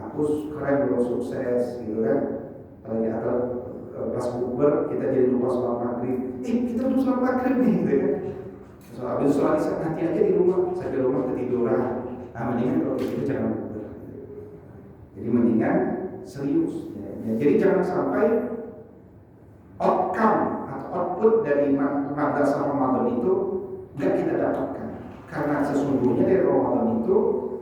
aku keren loh, sukses gitu kan, lagi atau pas bukber kita jadi lupa sholat maghrib, kita belum sholat maghrib nih gitu kan. So, habis sholat isya nanti aja di rumah, saya di rumah ketiduran. Nah, mendingan kalau gitu jangan bukber. Jadi mendingan serius. Ya, jadi jangan sampai outcome atau output dari madrasah Ramadan itu nggak kita dapatkan. Karena sesungguhnya dari Ramadan itu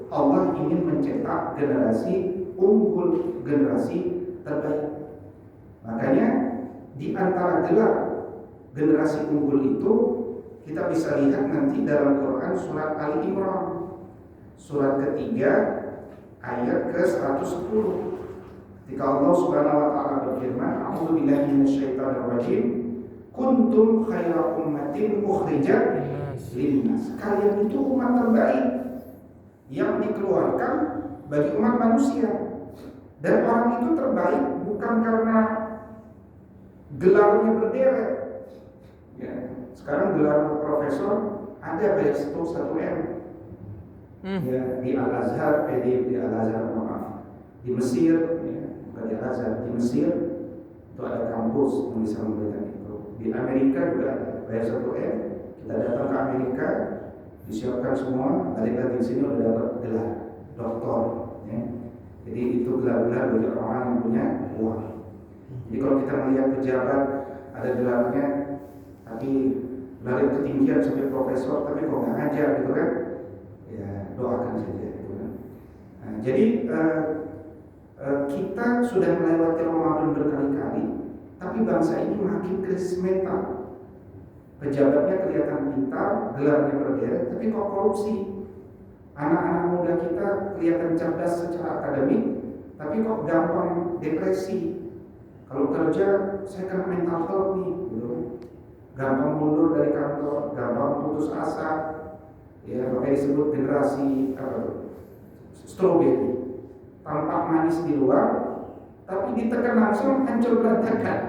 Allah ingin mencetak generasi unggul, generasi terbaik. Makanya di antara gelar generasi unggul itu kita bisa lihat nanti dalam Quran surat Ali Imran surat ketiga ayat ke-110. Ketika Allah Subhanahu wa taala berfirman, "A'udzubillahi minasyaitonirrajim. Kuntum khayra ummatin ukhrijat linnas." Kalian itu umat terbaik yang dikeluarkan bagi umat manusia. Dan orang itu terbaik bukan karena gelarnya berderet. Ya, sekarang gelar profesor ada besto 1M. Ya, di Al-Azhar, di Al-Azhar maaf, di Mesir, ya, bukan di Al-Azhar, di Mesir itu ada kampus yang bisa memberikan itu. Di Amerika juga ada bayar 1M. Kita datang ke Amerika, disiapkan semua, balik lagi di sini udah dapat gelar doktor. Ya. Jadi itu gelar-gelar bagi orang yang punya uang. Jadi kalau kita melihat pejabat ada gelarnya, tapi gelar ketinggian sampai profesor, tapi kok nggak ngajar gitu kan? Ya doakan saja gitu kan. Nah, jadi kita sudah melewati Ramadan berkali-kali, tapi bangsa ini makin krisis mental. Pejabatnya kelihatan pintar, gelarnya berderet, tapi kok korupsi. Anak-anak muda kita kelihatan cerdas secara akademik, tapi kok gampang depresi. Kalau kerja, saya kena mental health nih, gitu. Gampang mundur dari kantor, gampang putus asa. Ya, makanya disebut generasi strawberry. Tampak manis di luar, tapi ditekan langsung hancur berantakan.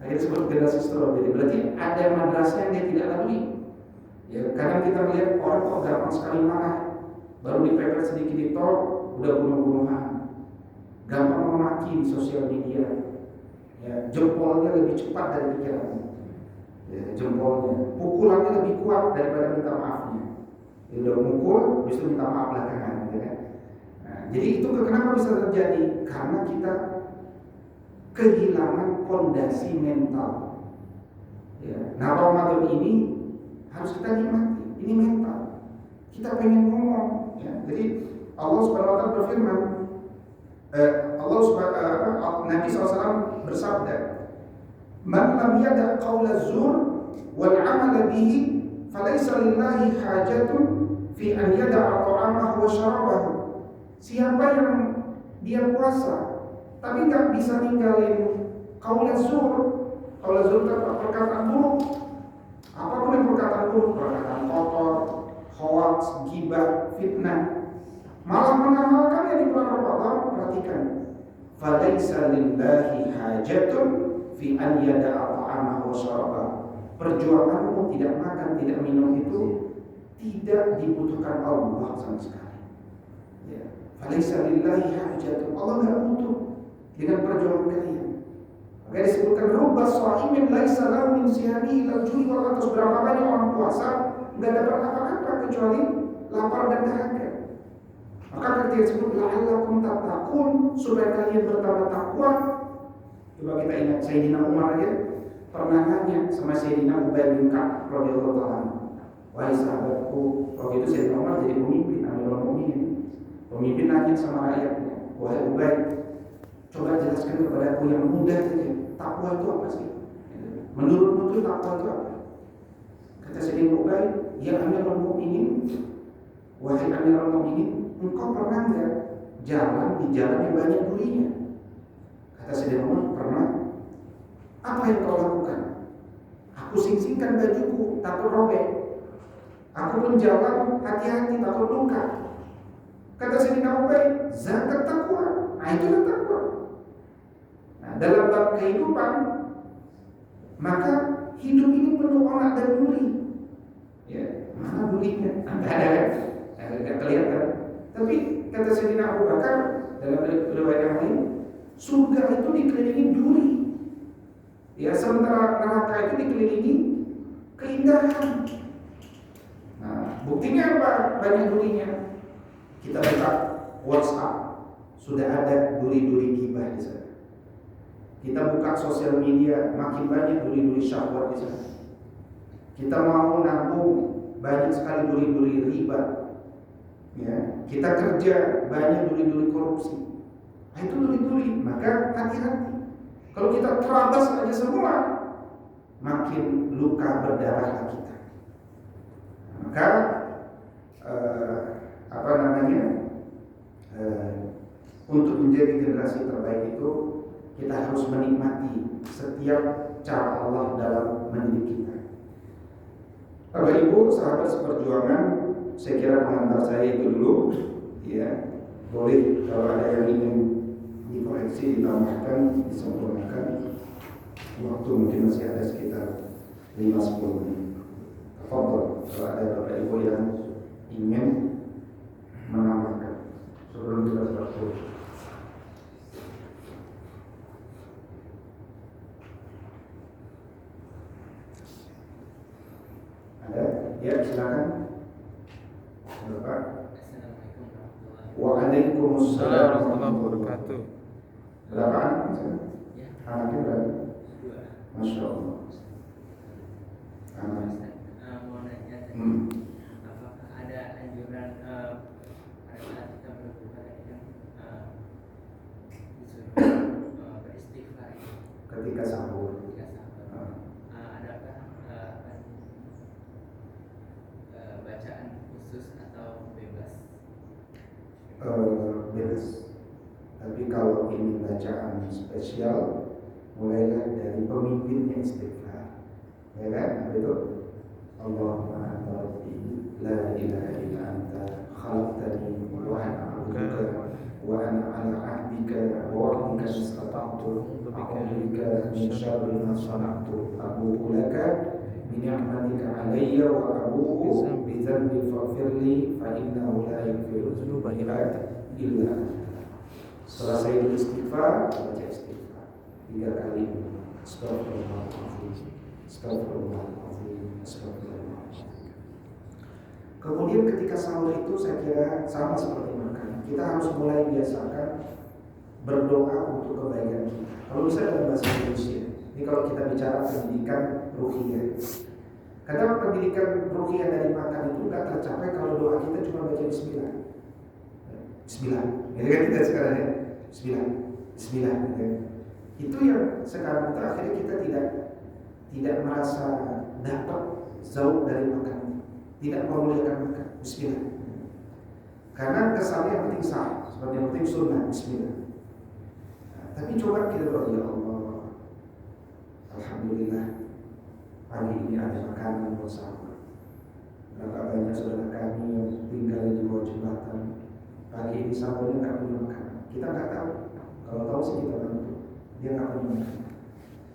Akhirnya disebut generasi strawberry. Berarti ada madrasah yang dia tidak Ya, kadang kita melihat orang kok gampang sekali marah, baru dipepet sedikit di tol udah bunuh-bunuhan, gampang memaki di sosial media. Ya, jempolnya lebih cepat dari pikirannya. Ya, jempolnya, pukulannya lebih kuat daripada minta maafnya. Ya, udah mukul, bisa minta maaf belakangan, ya kan? Nah, jadi itu kenapa bisa terjadi? Karena kita kehilangan fondasi mental. Ya. Nah, Ramadan ini harus kita nikmati. Ini mental. Kita pengen ngomong. Ya. Jadi Allah Subhanahu Wa Taala berfirman, Nabi SAW bersabda, "Man lam yada' qaula zur wal 'amala bihi, falaysa lillahi hajatun fi an yada'a ta'amahu wa syarabahu." Siapa yang dia puasa tapi nggak bisa ninggalin qaula zur. Qaula zur itu perkataan buruk. Apapun yang perkataan buruk, perkataan kotor, hoax, ghibah, fitnah, malah mengamalkannya di bulan Ramadan. Perhatikan, falaisa lillahi hajatun fi an yada'a ta'amahu wa syarabahu. Perjuanganmu tidak makan, tidak minum itu tidak dibutuhkan Allah sama sekali. Ya. Falaisa lillahi hajatun. Allah nggak butuh dengan perjuangan kalian. Maka disebutkan rubba sha'imin laisa lahu min siyamihi illa al-ju'i wal 'atash. Berapa banyak orang puasa nggak dapat apa-apa kecuali lapar dan dahaga. Maka ketika disebut la'allakum tattaqun, supaya kalian bertambah takwa. Coba kita ingat Sayyidina Umar aja pernah nanya sama Sayyidina Ubay bin Ka'ab radhiyallahu ta'ala, "Wahai sahabatku," waktu itu Sayyidina Umar jadi pemimpin, Amirul Mukminin. Pemimpin nanya sama rakyatnya, "Wahai Ubay, coba jelaskan kepada aku yang mudah saja, takwa itu apa sih? Menurutmu itu takwa itu apa?" Kata Sayyidina Ubay, "Ya Amirul Mukminin, wahai Amirul Mukminin, engkau pernah nggak jalan di jalan yang banyak durinya?" Kata Sayyidina Umar, "Pernah." "Apa yang kau lakukan?" "Aku sing-singkan bajuku, takut robek. Aku pun jalan hati-hati, takut luka." Kata Sayyidina Ubay, "Zakat takwa." Nah, itulah takwa. Nah, dalam bab kehidupan, maka hidup ini penuh onak dan duri. Ya, mana durinya? Nggak ada kan? Nggak kelihatan. Tapi kata Sayyidina Abu Bakar dalam riwayat yang lain, surga itu dikelilingi duri. Ya, sementara neraka itu dikelilingi keindahan. Nah, buktinya apa? Banyak durinya. Kita buka WhatsApp, sudah ada duri-duri ghibah di sana. Kita buka sosial media, makin banyak duri-duri syahwat di sana. Kita mau nabung, banyak sekali duri-duri riba. Ya, kita kerja, banyak duri-duri korupsi. Nah, itu duri-duri, maka hati-hati. Kalau kita terabas aja semua, makin luka berdarah kita. Maka untuk menjadi generasi terbaik itu kita harus menikmati setiap cara Allah dalam mendidik kita. Bapak Ibu, sahabat seperjuangan, saya kira pengantar saya itu dulu. Ya, boleh kalau ada yang ingin dikoreksi, ditambahkan, disempurnakan. Waktu mungkin masih ada sekitar 5-10 menit. Tafadhol kalau ada Bapak Ibu yang ingin menambahkan sebelum kita selesai. Ada? Ya, silakan. Bapak. Waalaikumsalam warahmatullahi wabarakatuh. Berapa anak? Anaknya berapa? Masya Allah.
Mau nanya, apakah ada anjuran pada saat kita berbuka yang disuruh beristighfar
Ketika sahur.
Adakah bacaan khusus atau bebas?
Bebas. Tapi kalau ini bacaan spesial, mulailah dari pemimpinnya istighfar. Ya kan? Itu Allahumma anta rabbi la ilaha illa anta khalaqtani wa ana 'abduka wa ana 'ala 'ahdika wa wa'dika mastata'tu a'udzu bika min syarri ma sana'tu abu'u laka bi ni'matika 'alayya wa abu'u bi dhanbi faghfirli fa innahu la yaghfiru dzunuba illa anta. Setelah saya beristighfar, baca istighfar 3 kali. Astagfirullahaladzim, astagfirullahaladzim, astagfirullahaladzim. Kemudian ketika sahur itu saya kira sama seperti makan. Kita harus mulai biasakan berdoa untuk kebaikan kita. Kalau bisa dalam bahasa Indonesia. Ini kalau kita bicara pendidikan ruhiyah. Kadang pendidikan ruhiyah dari makan itu nggak tercapai kalau doa kita cuma baca Bismillah. Bismillah. Ini kan kita sekarang ya. Bismillah, Bismillah. Gitu. Itu yang sekarang itu akhirnya kita tidak merasa dapat jauh dari makan, tidak memuliakan makan. Bismillah. Karena kesannya yang penting sah, seperti yang penting sunnah. Bismillah. Nah, tapi coba kita berdoa, ya Allah, alhamdulillah pagi ini ada makanan buat sahur. Berapa banyak saudara kami yang tinggal di bawah jembatan, pagi ini sahurnya nggak punya makanan. Kita nggak tahu. Kalau tahu sih kita bantu. Dia nggak punya makanan.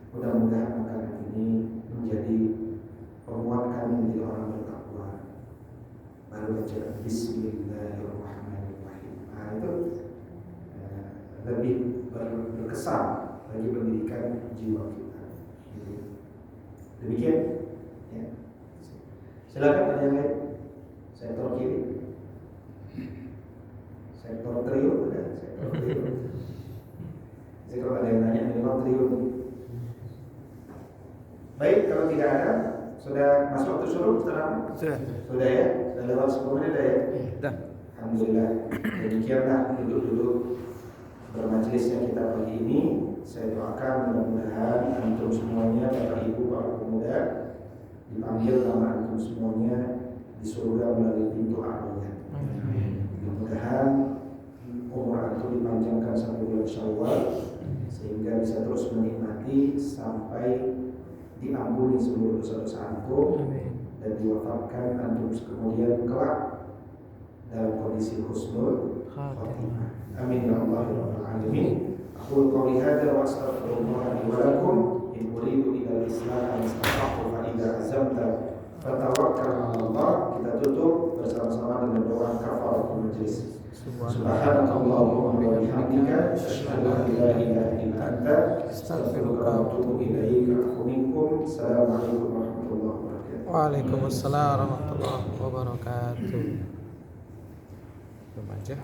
Mudah-mudahan makanan ini menjadi penguat kami menjadi orang bertakwa. Baru baca Bismillahirrahmanirrahim. Nah itu lebih berkesan bagi pendidikan jiwa kita. Gitu. Demikian. Ya. Silakan ada yang lain. Sektor kiri. Sektor trio ada. Sektor trio. Jadi kalau ada yang nanya minimal trio. Baik, kalau tidak ada, sudah masuk waktu suruh sekarang? Sudah ya? Sudah lewat 10 menit ya?
Sudah.
Alhamdulillah. Demikianlah duduk-duduk bermajelisnya kita pagi ini. Saya doakan mudah-mudahan antum semuanya, Bapak Ibu, para pemuda, dipanggil nama antum semuanya di surga melalui pintu Ar-Rayyan. Mudah-mudahan umur antum dipanjangkan sampai bulan Syawal, sehingga bisa terus menikmati sampai diampuni seluruh dosa-dosa antum dan diwafatkan antum kemudian kelak dalam kondisi husnul khatimah. Amin ya Allah ya rabbal alamin. Aqulu qouli hadza wa astaghfirullah li wa lakum in uridu illa al-islah astata'tu fa idza azamta fatawakkal 'ala Allah. Kita tutup bersama-sama dengan doa kafaratul majlis. Subhanakallahumma wa bihamdika asyhadu an la ilaha illa anta astaghfiruka wa atubu ilaik. Assalamualaikum warahmatullahi wabarakatuh.
Waalaikumsalam warahmatullahi wabarakatuh. Belum aja.